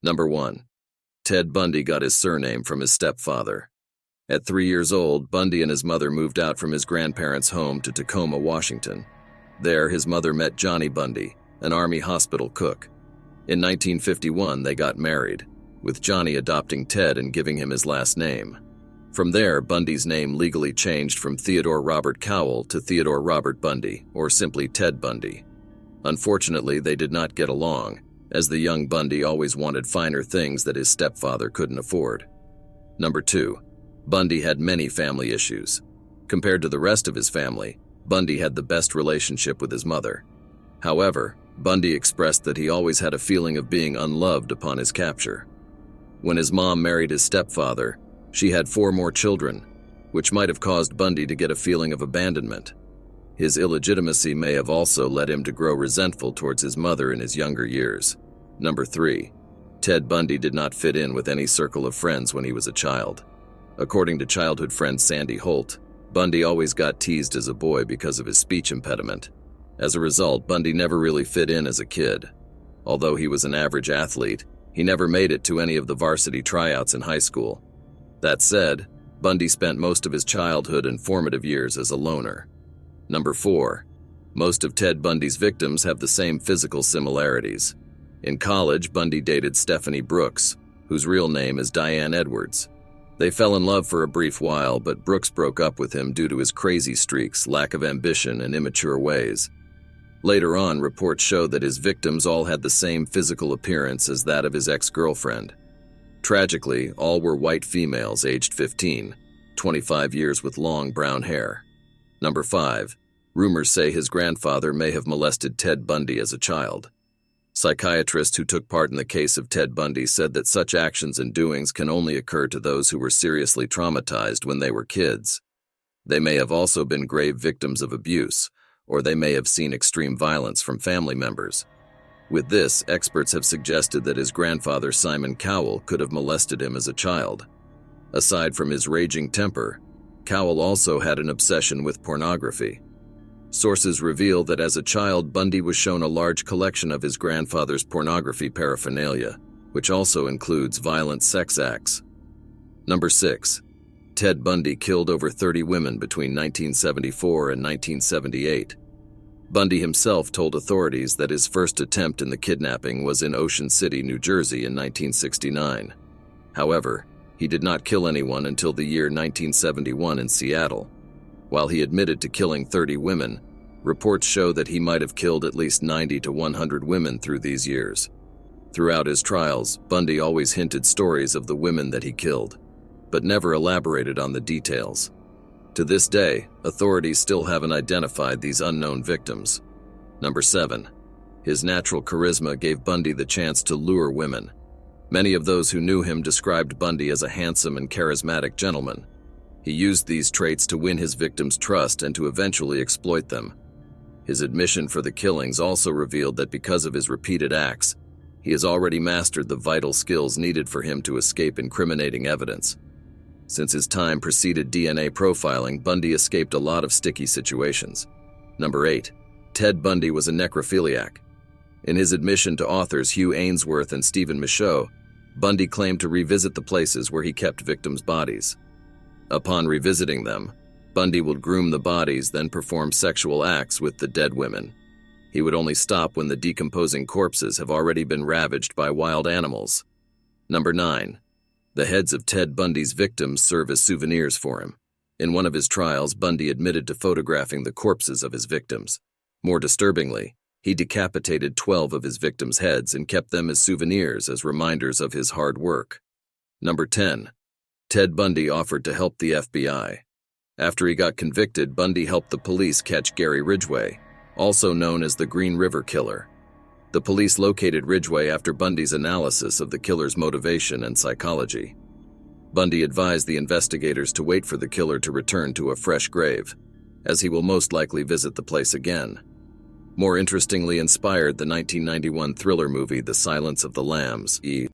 Number 1. Ted Bundy got his surname from his stepfather. At 3 years old, Bundy and his mother moved out from his grandparents' home to Tacoma, Washington. There, his mother met Johnny Bundy, an Army hospital cook. In 1951, they got married, with Johnny adopting Ted and giving him his last name. From there, Bundy's name legally changed from Theodore Robert Cowell to Theodore Robert Bundy, or simply Ted Bundy. Unfortunately, they did not get along, as the young Bundy always wanted finer things that his stepfather couldn't afford. Number 2. Bundy had many family issues. Compared to the rest of his family, Bundy had the best relationship with his mother. However, Bundy expressed that he always had a feeling of being unloved upon his capture. When his mom married his stepfather, she had 4 more children, which might have caused Bundy to get a feeling of abandonment. His illegitimacy may have also led him to grow resentful towards his mother in his younger years. Number 3. Ted Bundy did not fit in with any circle of friends when he was a child. According to childhood friend Sandy Holt, Bundy always got teased as a boy because of his speech impediment. As a result, Bundy never really fit in as a kid. Although he was an average athlete, he never made it to any of the varsity tryouts in high school. That said, Bundy spent most of his childhood and formative years as a loner. Number 4. Most of Ted Bundy's victims have the same physical similarities. In college, Bundy dated Stephanie Brooks, whose real name is Diane Edwards. They fell in love for a brief while, but Brooks broke up with him due to his crazy streaks, lack of ambition, and immature ways. Later on, reports showed that his victims all had the same physical appearance as that of his ex-girlfriend. Tragically, all were white females aged 15, 25 years with long brown hair. Number 5. Rumors say his grandfather may have molested Ted Bundy as a child. Psychiatrists who took part in the case of Ted Bundy said that such actions and doings can only occur to those who were seriously traumatized when they were kids. They may have also been grave victims of abuse, or they may have seen extreme violence from family members. With this, experts have suggested that his grandfather Simon Cowell could have molested him as a child. Aside from his raging temper, Cowell also had an obsession with pornography. Sources reveal that as a child, Bundy was shown a large collection of his grandfather's pornography paraphernalia, which also includes violent sex acts. Number 6. Ted Bundy killed over 30 women between 1974 and 1978. Bundy himself told authorities that his first attempt in the kidnapping was in Ocean City, New Jersey in 1969. However, he did not kill anyone until the year 1971 in Seattle. While he admitted to killing 30 women, reports show that he might have killed at least 90 to 100 women through these years. Throughout his trials, Bundy always hinted stories of the women that he killed, but never elaborated on the details. To this day, authorities still haven't identified these unknown victims. Number 7. His natural charisma gave Bundy the chance to lure women. Many of those who knew him described Bundy as a handsome and charismatic gentleman. He used these traits to win his victims' trust and to eventually exploit them. His admission for the killings also revealed that because of his repeated acts, he has already mastered the vital skills needed for him to escape incriminating evidence. Since his time preceded DNA profiling, Bundy escaped a lot of sticky situations. Number 8. Ted Bundy was a necrophiliac. In his admission to authors Hugh Ainsworth and Stephen Michaud, Bundy claimed to revisit the places where he kept victims' bodies. Upon revisiting them, Bundy would groom the bodies, then perform sexual acts with the dead women. He would only stop when the decomposing corpses have already been ravaged by wild animals. Number 9. The heads of Ted Bundy's victims serve as souvenirs for him. In one of his trials, Bundy admitted to photographing the corpses of his victims. More disturbingly, he decapitated 12 of his victims' heads and kept them as souvenirs as reminders of his hard work. Number 10. Ted Bundy offered to help the FBI. After he got convicted, Bundy helped the police catch Gary Ridgway, also known as the Green River Killer. The police located Ridgway after Bundy's analysis of the killer's motivation and psychology. Bundy advised the investigators to wait for the killer to return to a fresh grave, as he will most likely visit the place again. More interestingly inspired the 1991 thriller movie The Silence of the Lambs,